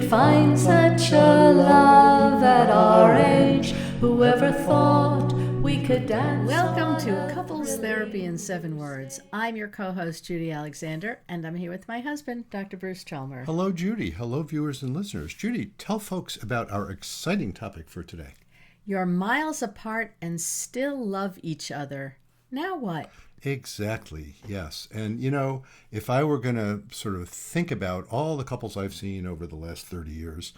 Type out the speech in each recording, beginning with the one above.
find such a love at our age. Whoever thought we could dance? Welcome to Couples Therapy in 7 Words. I'm your co-host, Judy Alexander, and I'm here with my husband, Dr. Bruce Chalmer. Hello, Judy. Hello, viewers and listeners. Judy, tell folks about our exciting topic for today. You're miles apart and still love each other. Now what? Exactly, yes. And, you know, if I were going to sort of think about all the couples I've seen over the last 30 years,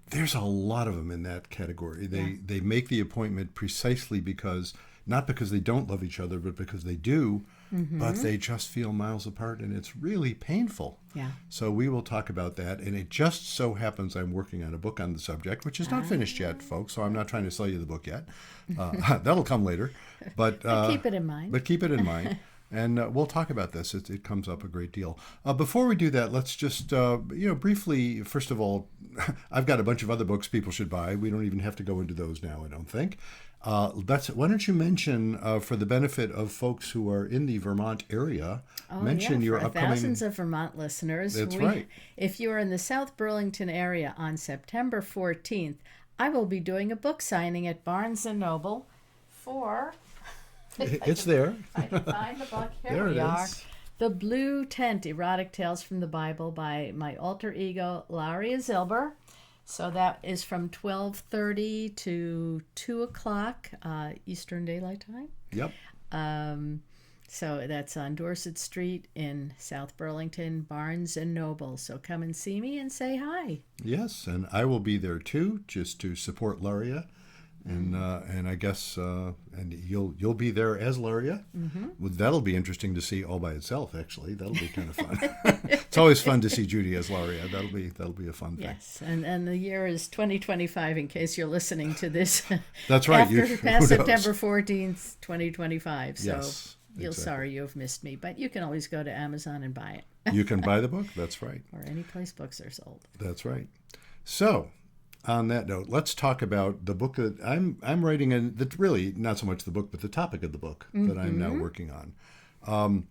there's a lot of them in that category. They make the appointment precisely because, not because they don't love each other, but because they do, but they just feel miles apart, and it's really painful. Yeah. So we will talk about that, and it just so happens I'm working on a book on the subject, which is not finished yet, folks, so I'm not trying to sell you the book yet. That'll come later. But keep it in mind. But keep it in mind. And we'll talk about this. It comes up a great deal. Before we do that, let's just, briefly, first of all, I've got a bunch of other books people should buy. We don't even have to go into those now, I don't think. Why don't you mention, for the benefit of folks who are in the Vermont area, mention your for upcoming... thousands of Vermont listeners. That's right. If you are in the South Burlington area on September 14th, I will be doing a book signing at Barnes & Noble for... It's there. I can find the book. Here There we it are. is. The Blue Tent, Erotic Tales from the Bible by my alter ego, Laria Zilber. So that is from 12:30 to 2 o'clock Eastern Daylight Time. Yep. So that's on Dorset Street in South Burlington, Barnes & Noble. So come and see me and say hi. Yes, and I will be there too, just to support Laria. And I guess and you'll be there as Laria. Well, that'll be interesting to see all by itself. Actually, that'll be kind of fun. It's always fun to see Judy as Laria. That'll be a fun thing. Yes, and the year is 2025. In case you're listening to this, That's right. Past September 14th, 2025. So Yes, you're exactly. sorry you've missed me, but you can always go to Amazon and buy it, You can buy the book. That's right. or any place books are sold. That's right. So, on that note, let's talk about the book that I'm writing, and that really not so much the book, but the topic of the book that I'm now working on.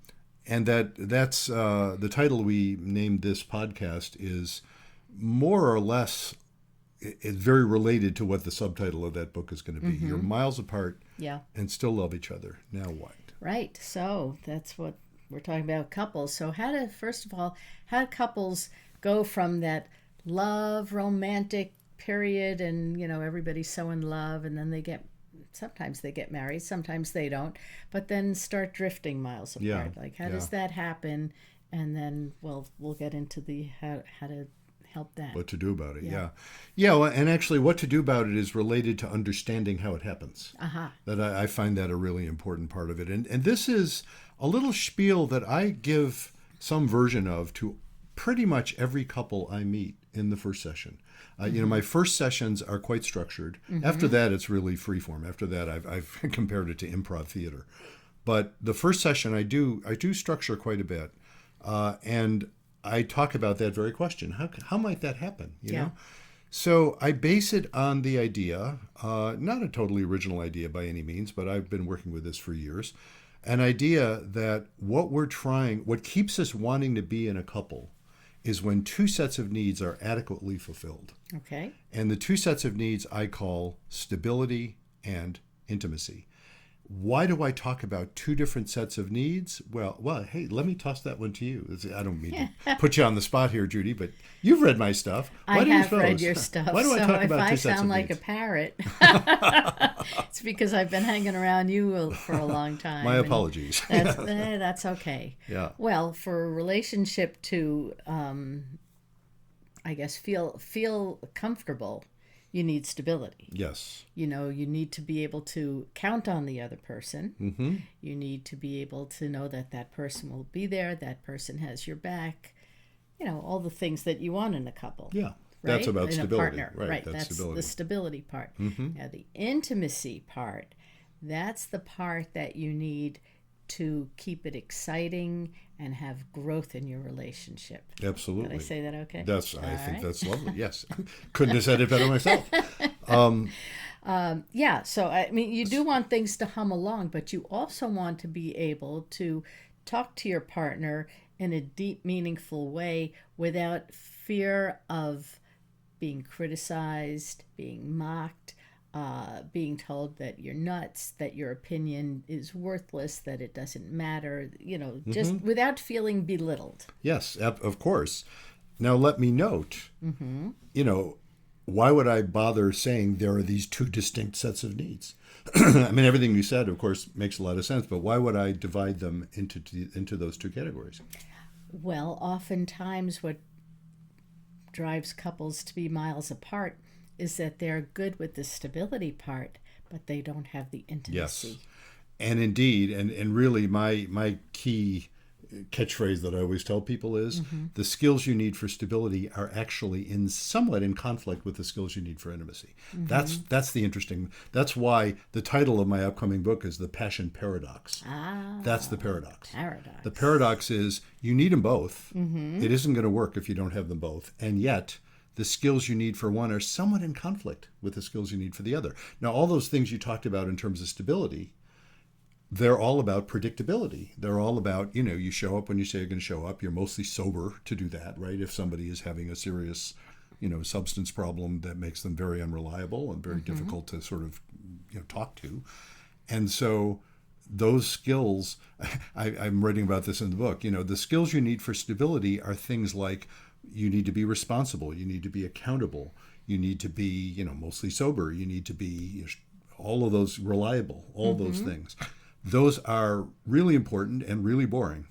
And that's the title we named this podcast is more or less it's very related to what the subtitle of that book is going to be. You're miles apart and still love each other. Now what? Right. So that's what we're talking about, couples. So how do couples go from that love, romantic period, and everybody's so in love, and then sometimes they get married, sometimes they don't, but then start drifting miles apart. How does that happen? And then we'll get into the how to help that. What to do about it? Yeah. Well, and actually, what to do about it is related to understanding how it happens. That I find that a really important part of it, and this is a little spiel that I give some version of to pretty much every couple I meet in the first session. My first sessions are quite structured. After that, it's really freeform. After that, I've compared it to improv theater. But the first session, I do structure quite a bit, and I talk about that very question. How might that happen? You know? So I base it on the idea, not a totally original idea by any means, but I've been working with this for years. An idea that what keeps us wanting to be in a couple is when two sets of needs are adequately fulfilled. Okay. And the two sets of needs I call stability and intimacy. Why do I talk about two different sets of needs? Well, hey, let me toss that one to you. I don't mean to put you on the spot here, Judy, but you've read my stuff. I have read your stuff. Why do I talk about two sets of needs? So if I sound like a parrot, it's because I've been hanging around you for a long time. My apologies. That's okay. Yeah. Well, for a relationship to, I guess, feel comfortable, you need stability. Yes. You need to be able to count on the other person. Mm-hmm. You need to be able to know that person will be there, that person has your back, all the things that you want in a couple. Yeah. Right? That's about in stability. A partner. Right. That's stability. the stability part. Mm-hmm. Now, the intimacy part, that's the part that you need to keep it exciting and have growth in your relationship. Absolutely. Did I say that okay? I think that's lovely. Yes. Couldn't have said it better myself. So I mean, you do want things to hum along, but you also want to be able to talk to your partner in a deep, meaningful way without fear of being criticized, being mocked, being told that you're nuts, that your opinion is worthless, that it doesn't matter, just without feeling belittled. Yes, of course. Now, let me note, why would I bother saying there are these two distinct sets of needs? I mean, everything you said, of course, makes a lot of sense, but why would I divide them into those two categories? Well, oftentimes what drives couples to be miles apart is that they're good with the stability part, but they don't have the intimacy. Yes. And indeed, and really my key catchphrase that I always tell people is the skills you need for stability are actually somewhat in conflict with the skills you need for intimacy. That's the interesting. That's why the title of my upcoming book is The Passion Paradox. That's the paradox. The paradox is you need them both. It isn't going to work if you don't have them both. And yet the skills you need for one are somewhat in conflict with the skills you need for the other. Now, all those things you talked about in terms of stability, they're all about predictability. They're all about, you show up when you say you're going to show up. You're mostly sober to do that, right? If somebody is having a serious, substance problem that makes them very unreliable and very difficult to sort of, talk to. And so those skills, I'm writing about this in the book, the skills you need for stability are things like you need to be responsible. You need to be accountable. You need to be, mostly sober. You need to be all of those reliable, all those things. Those are really important and really boring,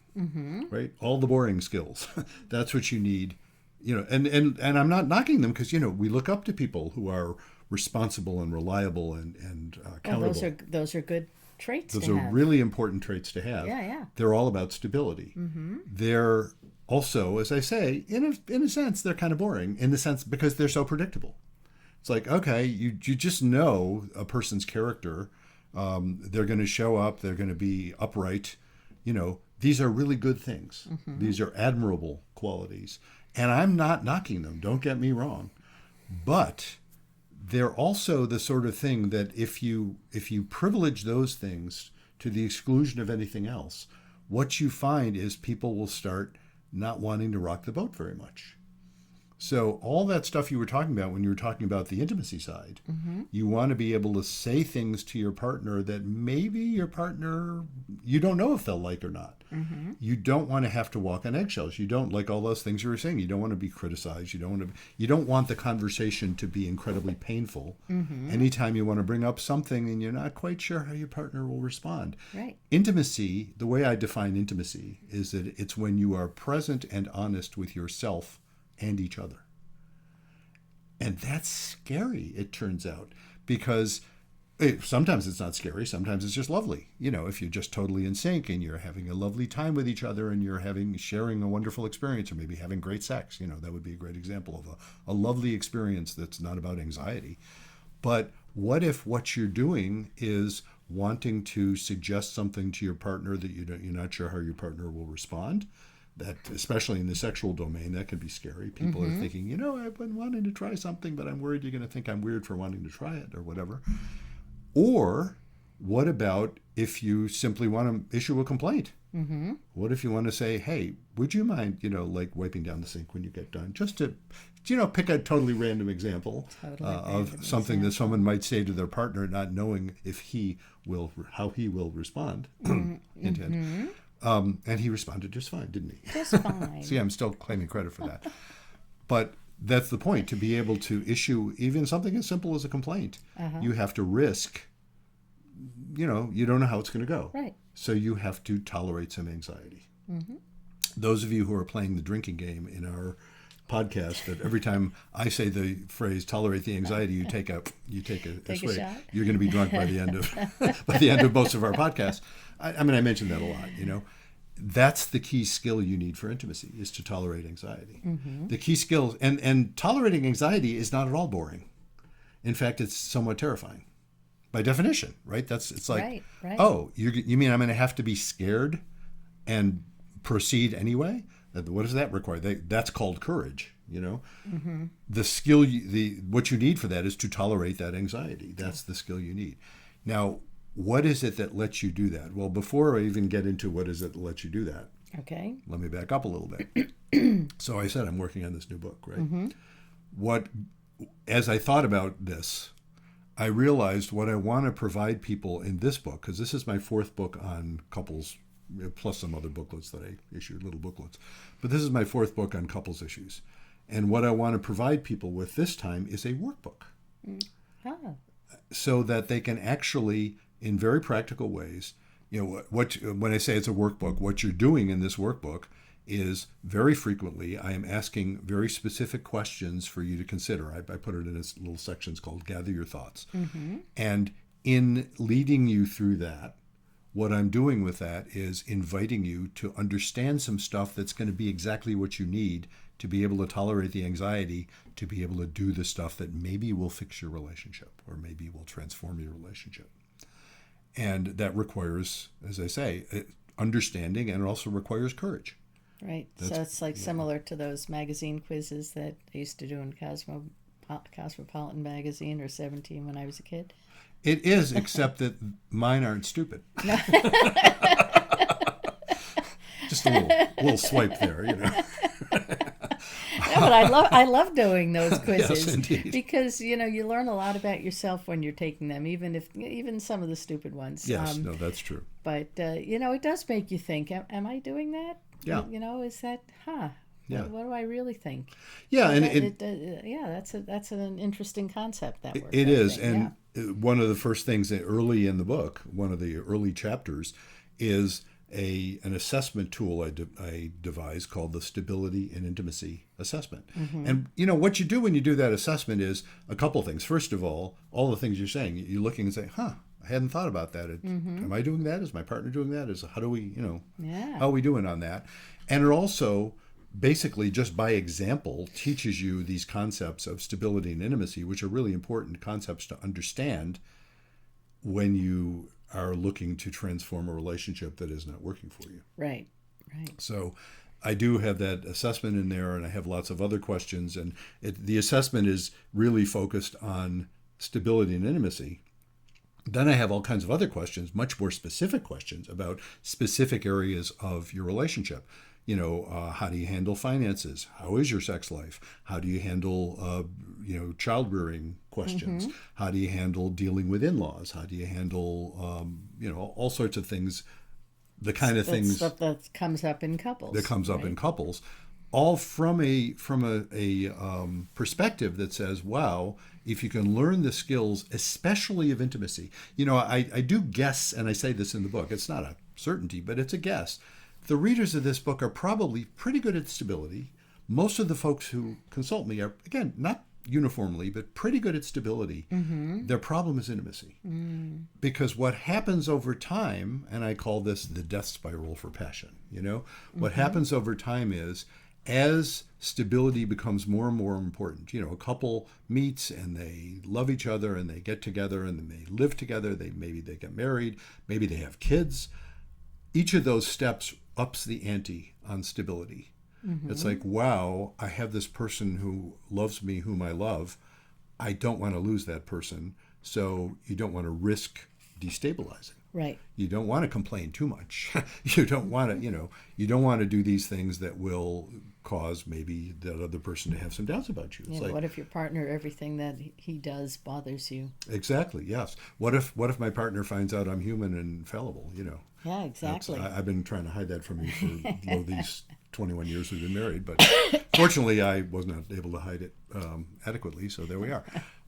right? All the boring skills. That's what you need, and I'm not knocking them because, we look up to people who are responsible and reliable and accountable. Well, those are good traits Those to are have. really important traits to have. Yeah. They're all about stability. They're also, as I say, in a sense, they're kind of boring in the sense because they're so predictable. It's like, okay, you just know a person's character. They're going to show up. They're going to be upright. These are really good things. These are admirable qualities. And I'm not knocking them. Don't get me wrong. But they're also the sort of thing that if you privilege those things to the exclusion of anything else, what you find is people will start not wanting to rock the boat very much. So all that stuff you were talking about when you were talking about the intimacy side, you want to be able to say things to your partner that maybe your partner, you don't know if they'll like or not. You don't want to have to walk on eggshells. You don't like all those things you were saying. You don't want to be criticized. You don't want the conversation to be incredibly painful. Anytime you want to bring up something and you're not quite sure how your partner will respond. Right. Intimacy, the way I define intimacy is that it's when you are present and honest with yourself and each other. And that's scary, it turns out, because sometimes it's not scary, sometimes it's just lovely. If you're just totally in sync and you're having a lovely time with each other and you're sharing a wonderful experience or maybe having great sex, that would be a great example of a lovely experience that's not about anxiety. But what if what you're doing is wanting to suggest something to your partner that you're not sure how your partner will respond? That, especially in the sexual domain, that can be scary. People are thinking, I've been wanting to try something, but I'm worried you're going to think I'm weird for wanting to try it or whatever. Or what about if you simply want to issue a complaint? What if you want to say, hey, would you mind, like wiping down the sink when you get done? Just to, pick a totally random example of something that someone might say to their partner, not knowing how he will respond. And he responded just fine, didn't he? Just fine. See, I'm still claiming credit for that. But that's the point, to be able to issue even something as simple as a complaint. You have to risk, you don't know how it's going to go. Right. So you have to tolerate some anxiety. Those of you who are playing the drinking game in our podcast, that every time I say the phrase "tolerate the anxiety," you take a swig. shot. You're going to be drunk by the end of most of our podcasts. I mentioned that a lot. That's the key skill you need for intimacy, is to tolerate anxiety. The key skill, and tolerating anxiety is not at all boring. In fact, it's somewhat terrifying, by definition, right? It's like, right. Oh, you mean I'm going to have to be scared and proceed anyway? What does that require? That's called courage. The skill, what you need for that is to tolerate that anxiety. That's the skill you need. Now, what is it that lets you do that? Well, before I even get into what is it that lets you do that, Okay. let me back up a little bit. So I said I'm working on this new book, right? What as I thought about this, I realized what I want to provide people in this book, because this is my fourth book on couples, plus some other booklets that I issued, little booklets. But this is my fourth book on couples issues. And what I want to provide people with this time is a workbook. Oh. So that they can actually, in very practical ways, when I say it's a workbook, what you're doing in this workbook is very frequently I am asking very specific questions for you to consider. I put it in its little sections called Gather Your Thoughts. Mm-hmm. And in leading you through that, what I'm doing with that is inviting you to understand some stuff that's going to be exactly what you need to be able to tolerate the anxiety, to be able to do the stuff that maybe will fix your relationship or maybe will transform your relationship. And that requires, as I say, understanding, and it also requires courage. Right. So it's like similar to those magazine quizzes that I used to do in Cosmopolitan magazine or 17 when I was a kid. It is, except that mine aren't stupid. Just a little swipe there, No, but I love doing those quizzes. Yes, indeed. Because you learn a lot about yourself when you're taking them, even some of the stupid ones. Yes, no, that's true. But it does make you think. Am I doing that? Yeah. Is that? Yeah. What do I really think? Yeah, So and that's an interesting concept. That work. it I is, think, and one of the first things that early in the book, one of the early chapters, is an assessment tool I devised called the Stability and Intimacy Assessment. Mm-hmm. And what you do when you do that assessment is a couple things. First of all the things you're saying, you're looking and saying, I hadn't thought about that. Am I doing that? Is my partner doing that? How do we, how are we doing on that? And it also basically just by example teaches you these concepts of stability and intimacy, which are really important concepts to understand when you are looking to transform a relationship that is not working for you. Right. So I do have that assessment in there, and I have lots of other questions. And the assessment is really focused on stability and intimacy. Then I have all kinds of other questions, much more specific questions about specific areas of your relationship. How do you handle finances? How is your sex life? How do you handle, child rearing questions? Mm-hmm. How do you handle dealing with in-laws? How do you handle, all sorts of things, the kind of things stuff that comes up in couples. That comes up in couples, all from a perspective that says, wow, if you can learn the skills, especially of intimacy. I do guess, and I say this in the book, it's not a certainty, but it's a guess. The readers of this book are probably pretty good at stability. Most of the folks who consult me are, again, not uniformly, but pretty good at stability. Mm-hmm. Their problem is intimacy. Mm. Because what happens over time, and I call this the death spiral for passion, what happens over time is, as stability becomes more and more important, a couple meets and they love each other and they get together and then they live together, maybe they get married, maybe they have kids. Each of those steps ups the ante on stability. Mm-hmm. It's like, wow, I have this person who loves me, whom I love. I don't want to lose that person. So you don't want to risk destabilizing. Right. You don't want to complain too much. You don't want to do these things that will cause maybe that other person to have some doubts about you. It's what if your partner, everything that he does bothers you? Exactly. Yes. What if my partner finds out I'm human and fallible? Yeah, exactly. I've been trying to hide that from you for these 21 years we've been married, but fortunately I was not able to hide it adequately. So there we are.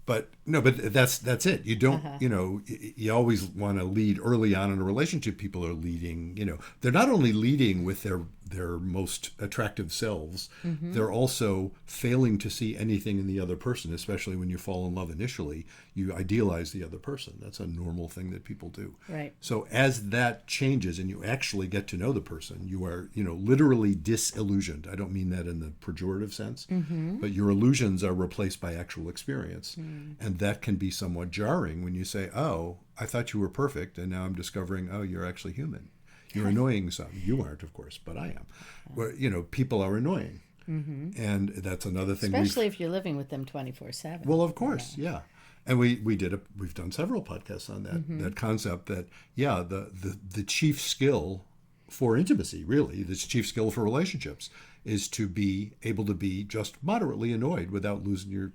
But that's it. You don't, you always want to lead early on in a relationship. People are leading, they're not only leading with their most attractive selves, mm-hmm. they're also failing to see anything in the other person, especially when you fall in love initially. You idealize the other person. That's a normal thing that people do. Right. So as that changes and you actually get to know the person, you are, literally disillusioned. I don't mean that in the pejorative sense, mm-hmm. but your illusions are replaced by actual experience. Mm. And that can be somewhat jarring when you say, oh, I thought you were perfect, and now I'm discovering, oh, you're actually human. You're annoying some. You aren't, of course, but I am. Where, people are annoying. Mm-hmm. And that's another thing. Especially if you're living with them 24/7. Well, of course, yeah. And we've done several podcasts on that, mm-hmm. that concept that, the chief skill for intimacy, really, the chief skill for relationships is to be able to be just moderately annoyed without losing your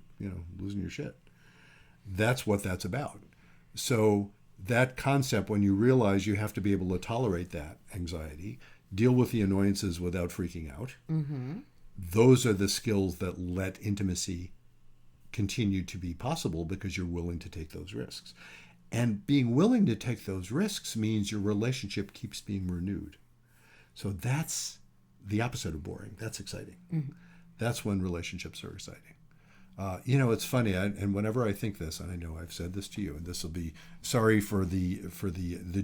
shit. That's what that's about. So that concept, when you realize you have to be able to tolerate that anxiety, deal with the annoyances without freaking out, those are the skills that let intimacy continue to be possible because you're willing to take those risks. And being willing to take those risks means your relationship keeps being renewed. So that's the opposite of boring. That's exciting. That's when relationships are exciting. It's funny, and whenever I think this, and I know I've said this to you, and this will be sorry for the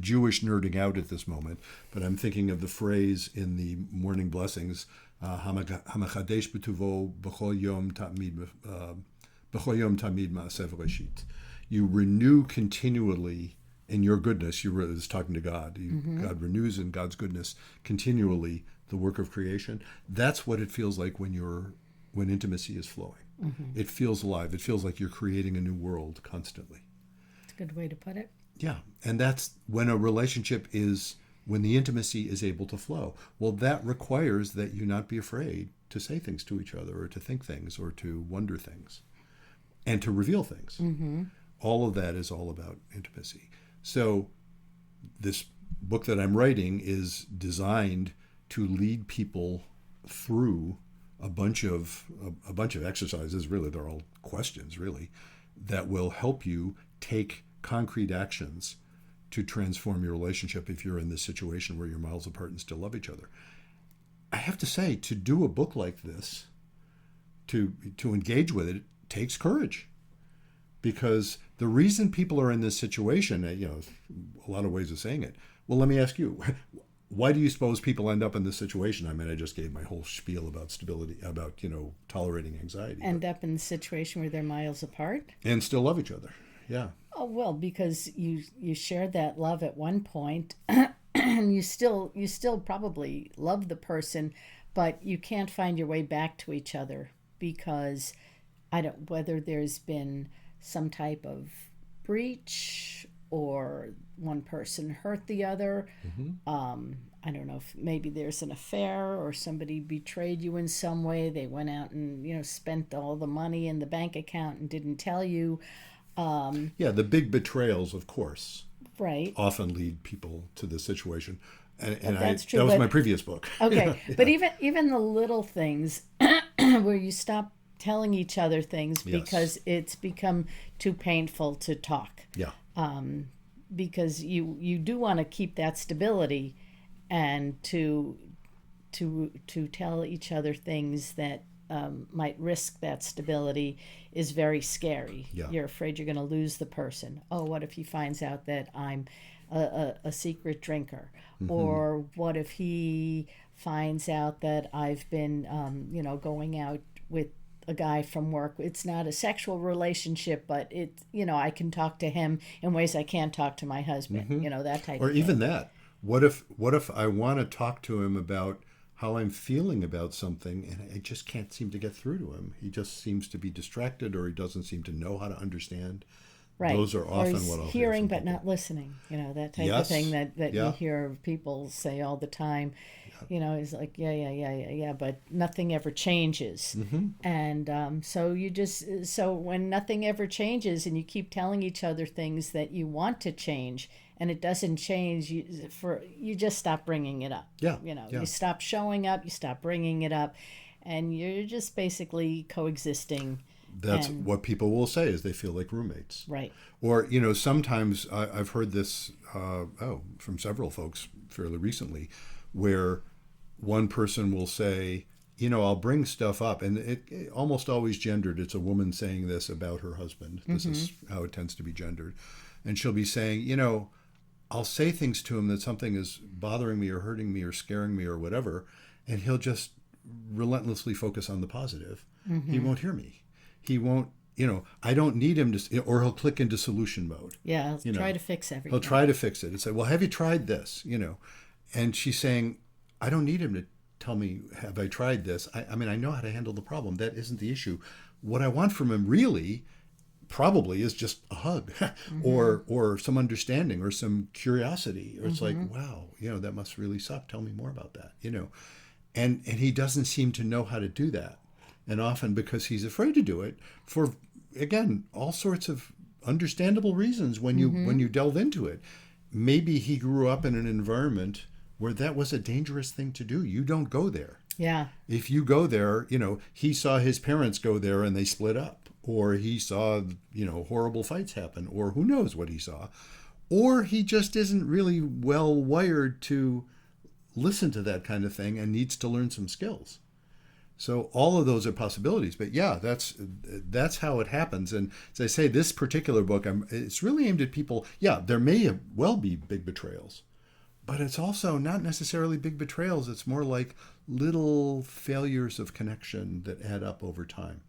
Jewish nerding out at this moment, but I'm thinking of the phrase in the morning blessings, "Hamachadesh b'tuvo b'chol yom tamid ma'asev reshit." You renew continually in your goodness. It's talking to God. God renews in God's goodness continually the work of creation. That's what it feels like when intimacy is flowing. It feels alive. It feels like you're creating a new world constantly. That's a good way to put it. Yeah, and that's when when the intimacy is able to flow. Well, that requires that you not be afraid to say things to each other or to think things or to wonder things and to reveal things. All of that is all about intimacy. So this book that I'm writing is designed to lead people through a bunch of exercises, really, they're all questions, really, that will help you take concrete actions to transform your relationship if you're in this situation where you're miles apart and still love each other. I have to say, to do a book like this, to engage with it, takes courage. Because the reason people are in this situation, a lot of ways of saying it. Well, let me ask you, why do you suppose people end up in this situation? I mean, I just gave my whole spiel about stability, about, tolerating anxiety. End up in the situation where they're miles apart? And still love each other. Yeah. Oh, well, because you shared that love at one point, and you still probably love the person, but you can't find your way back to each other because whether there's been some type of breach or one person hurt the other. I don't know if maybe there's an affair or somebody betrayed you in some way. They went out and spent all the money in the bank account and didn't tell you. The big betrayals, of course, right, often lead people to this situation. And that's true, that was my previous book. Okay, yeah. But even the little things where you stop telling each other things because it's become too painful to talk. Yeah. Because you do want to keep that stability and to tell each other things that might risk that stability is very scary. Yeah. You're afraid you're going to lose the person. Oh, what if he finds out that I'm a secret drinker? Or what if he finds out that I've been going out with a guy from work? It's not a sexual relationship, but I can talk to him in ways I can't talk to my husband. That type of thing. Or even that. What if I want to talk to him about how I'm feeling about something and I just can't seem to get through to him? He just seems to be distracted, or he doesn't seem to know how to understand. Right. Those are often what I'll hear hearing from but people. Not listening. That type of thing that you hear people say all the time. It's like, yeah, but nothing ever changes. And so when nothing ever changes and you keep telling each other things that you want to change and it doesn't change, you just stop bringing it up. Yeah. You stop showing up, you stop bringing it up, and you're just basically coexisting. That's what people will say, is they feel like roommates. Right. Or, sometimes I've heard this from several folks fairly recently, where one person will say, I'll bring stuff up, and it almost always gendered. It's a woman saying this about her husband. This is how it tends to be gendered. And she'll be saying, I'll say things to him that something is bothering me or hurting me or scaring me or whatever, and he'll just relentlessly focus on the positive. He won't hear me. He won't, I don't need him to, or he'll click into solution mode. Yeah, he'll try to fix everything. He'll try to fix it and say, well, have you tried this? And she's saying, I don't need him to tell me, have I tried this? I mean, I know how to handle the problem. That isn't the issue. What I want from him really probably is just a hug or some understanding or some curiosity. Or it's like, wow, that must really suck. Tell me more about that, and he doesn't seem to know how to do that, and often because he's afraid to do it for, again, all sorts of understandable reasons when you delve into it. Maybe he grew up in an environment where that was a dangerous thing to do. You don't go there. Yeah. If you go there, he saw his parents go there and they split up, or he saw, horrible fights happen, or who knows what he saw, or he just isn't really well wired to listen to that kind of thing and needs to learn some skills. So all of those are possibilities. But yeah, that's how it happens. And as I say, this particular book, it's really aimed at people. Yeah, there may well be big betrayals, but it's also not necessarily big betrayals. It's more like little failures of connection that add up over time.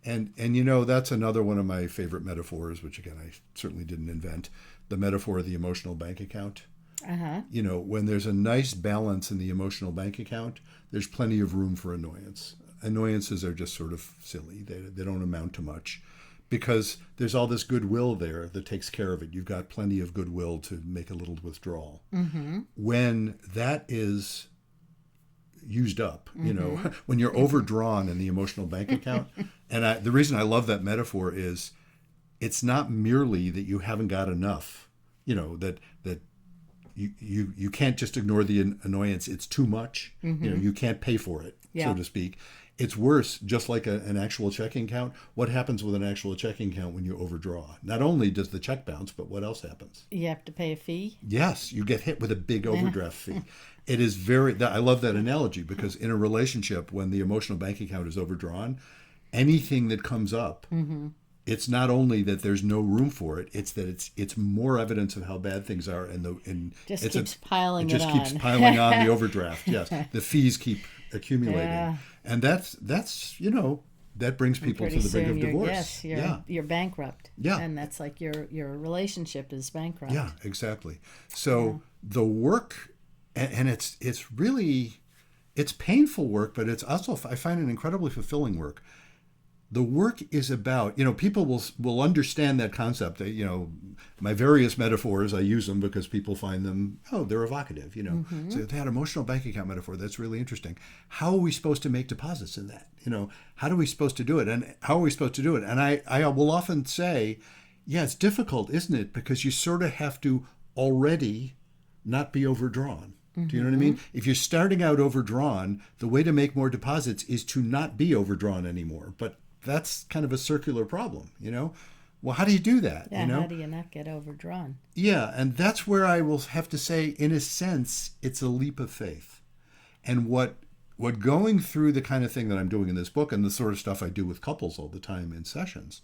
And that's another one of my favorite metaphors, which again, I certainly didn't invent, the metaphor of the emotional bank account. Uh-huh. When there's a nice balance in the emotional bank account, there's plenty of room for annoyance. Annoyances are just sort of silly. They don't amount to much because there's all this goodwill there that takes care of it. You've got plenty of goodwill to make a little withdrawal. Mm-hmm. When that is used up, when you're overdrawn in the emotional bank account, and the reason I love that metaphor is it's not merely that you haven't got enough, that you can't just ignore the annoyance. It's too much. You can't pay for it, so to speak. It's worse, just like an actual checking account. What happens with an actual checking account when you overdraw? Not only does the check bounce, but what else happens? You have to pay a fee? Yes, you get hit with a big overdraft fee. It is I love that analogy because in a relationship, when the emotional bank account is overdrawn, anything that comes up, it's not only that there's no room for it, it's that it's more evidence of how bad things are, and just it's keeps piling it on. just keeps piling on the overdraft. Yes, the fees keep accumulating, Yeah. and that's that brings people to the brink of divorce. You're bankrupt. Yeah. And that's like your relationship is bankrupt. Yeah, exactly. So the work, and it's really, it's painful work, but it's also, I find it incredibly fulfilling work. The work is about, people will understand that concept. That, my various metaphors, I use them because people find them, they're evocative, So that emotional bank account metaphor, that's really interesting. How are we supposed to make deposits in that? How are we supposed to do it? And how are we supposed to do it? And I will often say, yeah, it's difficult, isn't it? Because you sort of have to already not be overdrawn. Do you know what I mean? If you're starting out overdrawn, the way to make more deposits is to not be overdrawn anymore. But that's kind of a circular problem, Well, how do you do that? Yeah, how do you not get overdrawn? Yeah, and that's where I will have to say, in a sense, it's a leap of faith. And what going through the kind of thing that I'm doing in this book and the sort of stuff I do with couples all the time in sessions,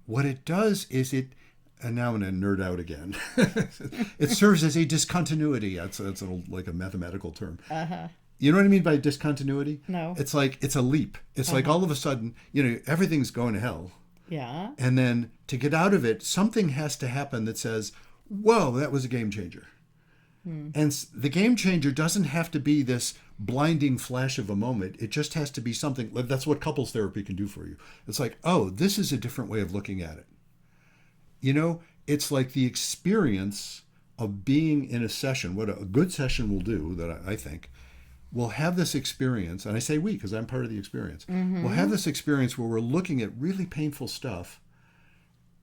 what it does is and now I'm going to nerd out again. It serves as a discontinuity. That's like a mathematical term. Uh-huh. You know what I mean by discontinuity? No. It's like, it's a leap. It's like all of a sudden, everything's going to hell. Yeah. And then to get out of it, something has to happen that says, whoa, that was a game changer. And the game changer doesn't have to be this blinding flash of a moment. It just has to be something. That's what couples therapy can do for you. It's like, oh, this is a different way of looking at it. It's like the experience of being in a session. What a good session will do, that I think, we'll have this experience, and I say we because I'm part of the experience. We'll have this experience where we're looking at really painful stuff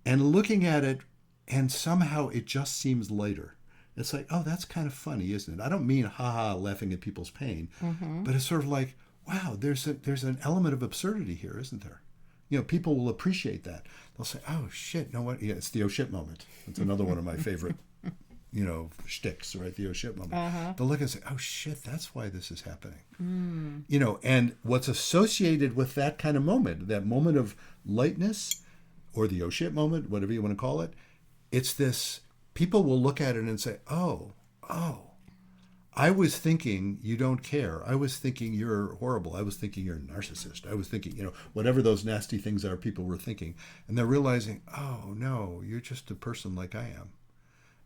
and looking at it, and somehow it just seems lighter. It's like, oh, that's kind of funny, isn't it? I don't mean ha-ha laughing at people's pain, but it's sort of like, wow, there's an element of absurdity here, isn't there? People will appreciate that. They'll say, oh, shit, no what? Yeah, it's the oh, shit moment. It's another one of my favorite shticks, right? The oh shit moment. They'll look and say, oh shit, that's why this is happening. And what's associated with that kind of moment, that moment of lightness, or the oh shit moment, whatever you want to call it, it's this, people will look at it and say, oh, I was thinking you don't care. I was thinking you're horrible. I was thinking you're a narcissist. I was thinking, whatever those nasty things are people were thinking. And they're realizing, oh no, you're just a person like I am.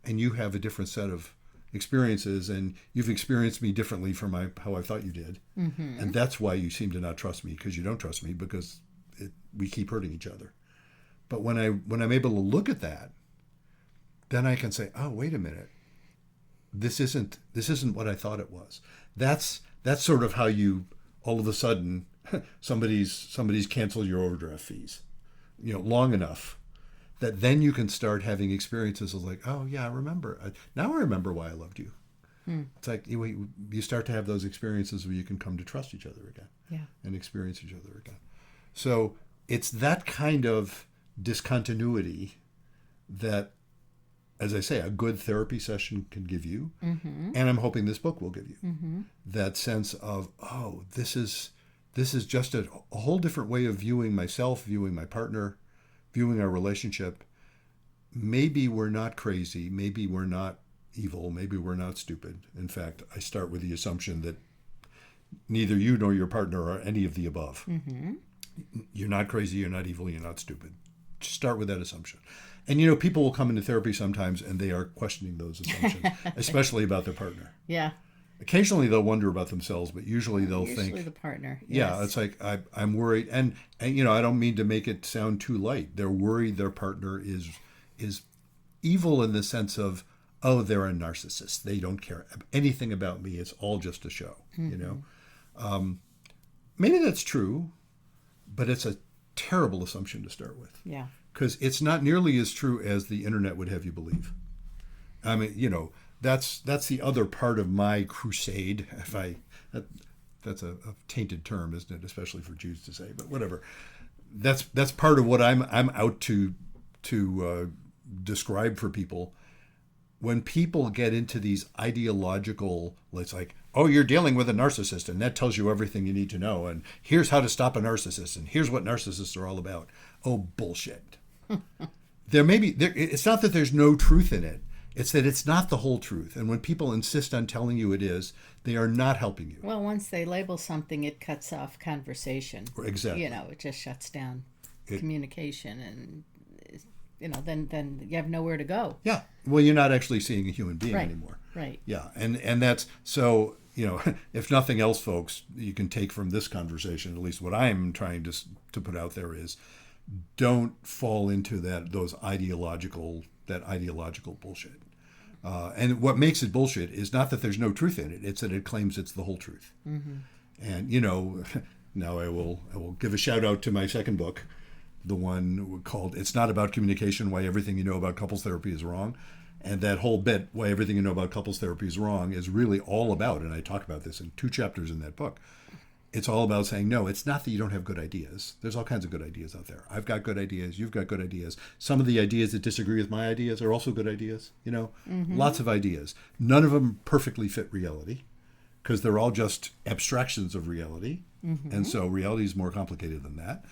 And you have a different set of experiences, and you've experienced me differently from how I thought you did. And that's why you seem to not trust me, because you don't trust me, because we keep hurting each other. But when I'm able to look at that, then I can say, oh, wait a minute. This isn't what I thought it was. That's That's sort of how you all of a sudden somebody's canceled your overdraft fees, long enough that then you can start having experiences of like, oh yeah, I remember. Now I remember why I loved you. It's like you start to have those experiences where you can come to trust each other again, and experience each other again. So it's that kind of discontinuity that, as I say, a good therapy session can give you, and I'm hoping this book will give you that sense of, oh, this is just a whole different way of viewing myself, viewing my partner, viewing our relationship. Maybe we're not crazy. Maybe we're not evil. Maybe we're not stupid. In fact, I start with the assumption that neither you nor your partner are any of the above. You're not crazy. You're not evil. You're not stupid. Just start with that assumption. And, people will come into therapy sometimes and they are questioning those assumptions, especially about their partner. Yeah. Occasionally they'll wonder about themselves, but usually they'll think. Usually the partner. Yeah, Yes. it's like I'm worried, and I don't mean to make it sound too light. They're worried their partner is evil in the sense of, oh, they're a narcissist. They don't care anything about me. It's all just a show. Maybe that's true, but it's a terrible assumption to start with. Yeah. Because it's not nearly as true as the internet would have you believe. I mean, that's the other part of my crusade. That's a tainted term, isn't it? Especially for Jews to say, but whatever. That's part of what I'm out to describe for people. When people get into these ideological, it's like, oh, you're dealing with a narcissist, and that tells you everything you need to know, and here's how to stop a narcissist, and here's what narcissists are all about. Oh, bullshit. It's not that there's no truth in it. It's that it's not the whole truth. And when people insist on telling you it is, they are not helping you. Well, once they label something, it cuts off conversation. Exactly. It just shuts down communication, and then you have nowhere to go. Yeah. Well, you're not actually seeing a human being anymore. Right. Yeah. And that's so, if nothing else, folks, you can take from this conversation, at least what I'm trying to put out there is, don't fall into that ideological bullshit. And what makes it bullshit is not that there's no truth in it; it's that it claims it's the whole truth. And now I will give a shout out to my second book, the one called "It's Not About Communication: Why Everything You Know About Couples Therapy Is Wrong." And that whole bit, "Why Everything You Know About Couples Therapy Is Wrong," is really all about, and I talk about this in 2 chapters in that book. It's all about saying, no, it's not that you don't have good ideas. There's all kinds of good ideas out there. I've got good ideas. You've got good ideas. Some of the ideas that disagree with my ideas are also good ideas. Lots of ideas. None of them perfectly fit reality because they're all just abstractions of reality. And so reality is more complicated than that.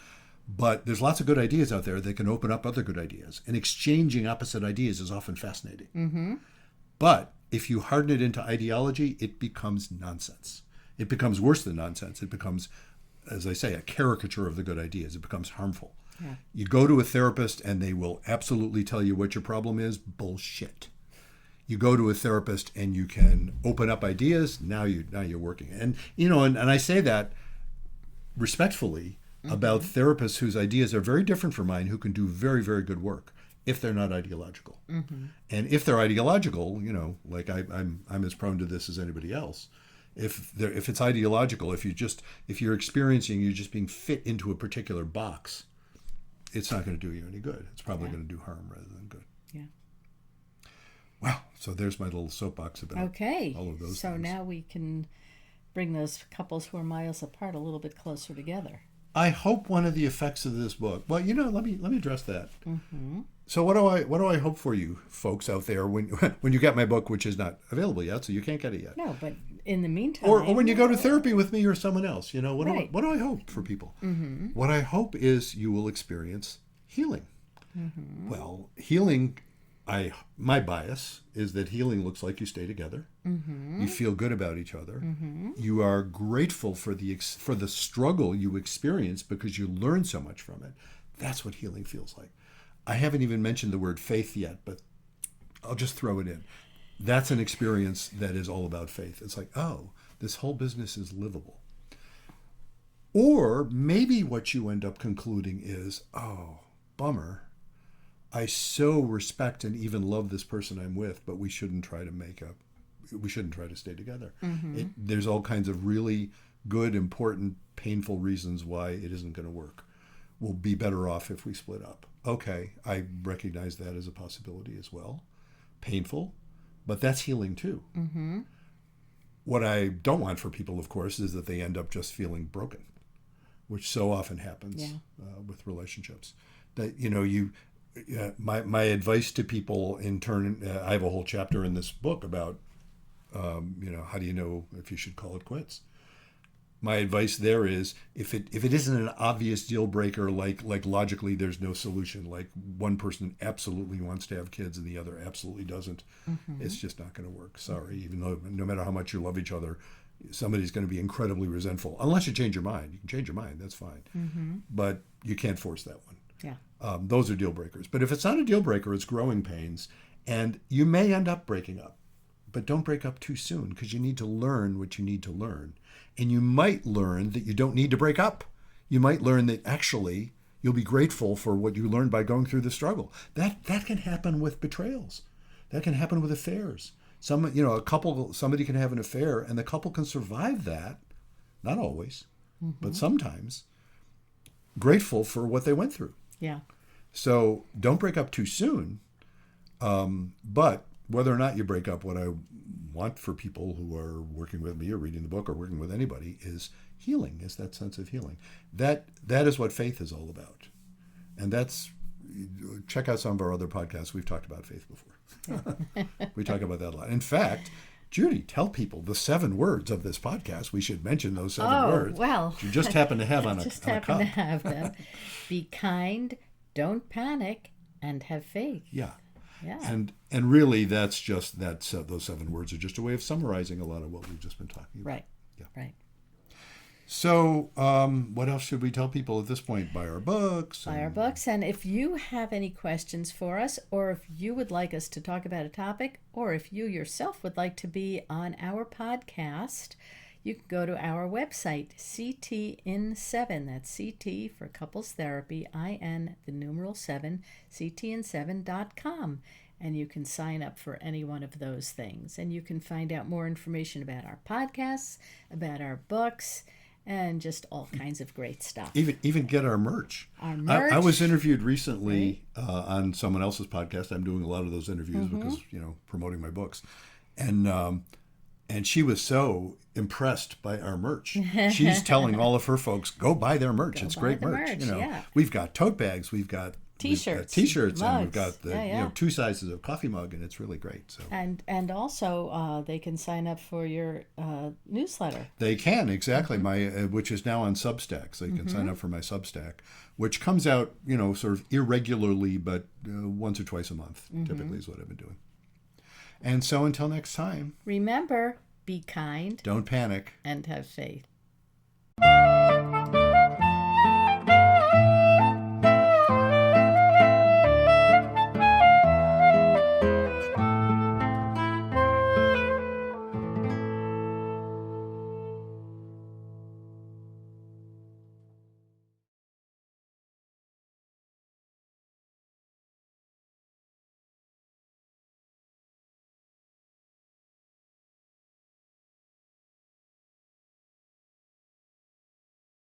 But there's lots of good ideas out there that can open up other good ideas. And exchanging opposite ideas is often fascinating. But if you harden it into ideology, it becomes nonsense. It becomes worse than nonsense. It becomes, as I say, a caricature of the good ideas. It becomes harmful. Yeah. You go to a therapist and they will absolutely tell you what your problem is. Bullshit. You go to a therapist and you can open up ideas. Now you're working. And and I say that respectfully about therapists whose ideas are very different from mine, who can do very, very good work if they're not ideological. And if they're ideological, like I'm as prone to this as anybody else. If it's ideological, if you're experiencing you're just being fit into a particular box, it's not going to do you any good. It's probably going to do harm rather than good. Yeah. Well, so there's my little soapbox about all of those so things. now we can bring those couples who are miles apart a little bit closer together. I hope one of the effects of this book. Well, let me address that. So what do I hope for you folks out there when you get my book, which is not available yet, so you can't get it yet. No, but in the meantime, or when you go to therapy with me or someone else, Right. what do I hope for people? What I hope is you will experience healing. Well, healing, my bias is that healing looks like you stay together. You feel good about each other. You are grateful for the struggle you experience because you learn so much from it. That's what healing feels like. I haven't even mentioned the word faith yet, but I'll just throw it in. That's an experience that is all about faith. It's like, oh, this whole business is livable. Or maybe what you end up concluding is, oh, bummer. I so respect and even love this person I'm with, but we shouldn't try to make we shouldn't try to stay together. There's all kinds of really good, important, painful reasons why it isn't going to work. We'll be better off if we split up. Okay, I recognize that as a possibility as well. Painful, but that's healing too. What I don't want for people, of course, is that they end up just feeling broken, which so often happens with relationships. That, my advice to people in turn, I have a whole chapter in this book about, how do you know if you should call it quits? My advice there is, if it isn't an obvious deal breaker, like logically there's no solution, like one person absolutely wants to have kids and the other absolutely doesn't, it's just not going to work. Sorry, even though no matter how much you love each other, somebody's going to be incredibly resentful. Unless you change your mind. You can change your mind, that's fine. But you can't force that one. Yeah. Those are deal breakers. But if it's not a deal breaker, it's growing pains, and you may end up breaking up. But don't break up too soon, because you need to learn what you need to learn. And you might learn that you don't need to break up. You might learn that actually you'll be grateful for what you learned by going through the struggle. That can happen with betrayals. That can happen with affairs. Somebody can have an affair and the couple can survive that, not always, but sometimes, grateful for what they went through. Yeah. So don't break up too soon. But whether or not you break up, what I want for people who are working with me or reading the book or working with anybody is healing, is that sense of healing. That is what faith is all about. And check out some of our other podcasts. We've talked about faith before. We talk about that a lot. In fact, Judy, tell people the 7 words of this podcast. We should mention those 7 words. Well, you just happen to have on a just on a happen cup. to have them. Be kind, don't panic, and have faith. Yeah. Yeah. And really, that's just those 7 words are just a way of summarizing a lot of what we've just been talking about. Right. Yeah. Right. So, what else should we tell people at this point? Buy our books. Buy our books. And if you have any questions for us, or if you would like us to talk about a topic, or if you yourself would like to be on our podcast, you can go to our website, CTIN7. That's CT for Couples Therapy, IN, the numeral 7, CTIN7.com. And you can sign up for any one of those things. And you can find out more information about our podcasts, about our books, and just all kinds of great stuff. Even get our merch. Our merch. I was interviewed recently on someone else's podcast. I'm doing a lot of those interviews because, promoting my books. And she was so impressed by our merch. She's telling all of her folks, go buy their merch. It's great merch. We've got tote bags, we've got T-shirts, T-shirts, mugs. and we've got the 2 sizes of coffee mug, and it's really great. So and also they can sign up for your newsletter. They can, exactly. My which is now on Substack, so you can sign up for my Substack, which comes out sort of irregularly, but once or twice a month typically is what I've been doing. And so until next time, remember, be kind, don't panic, and have faith.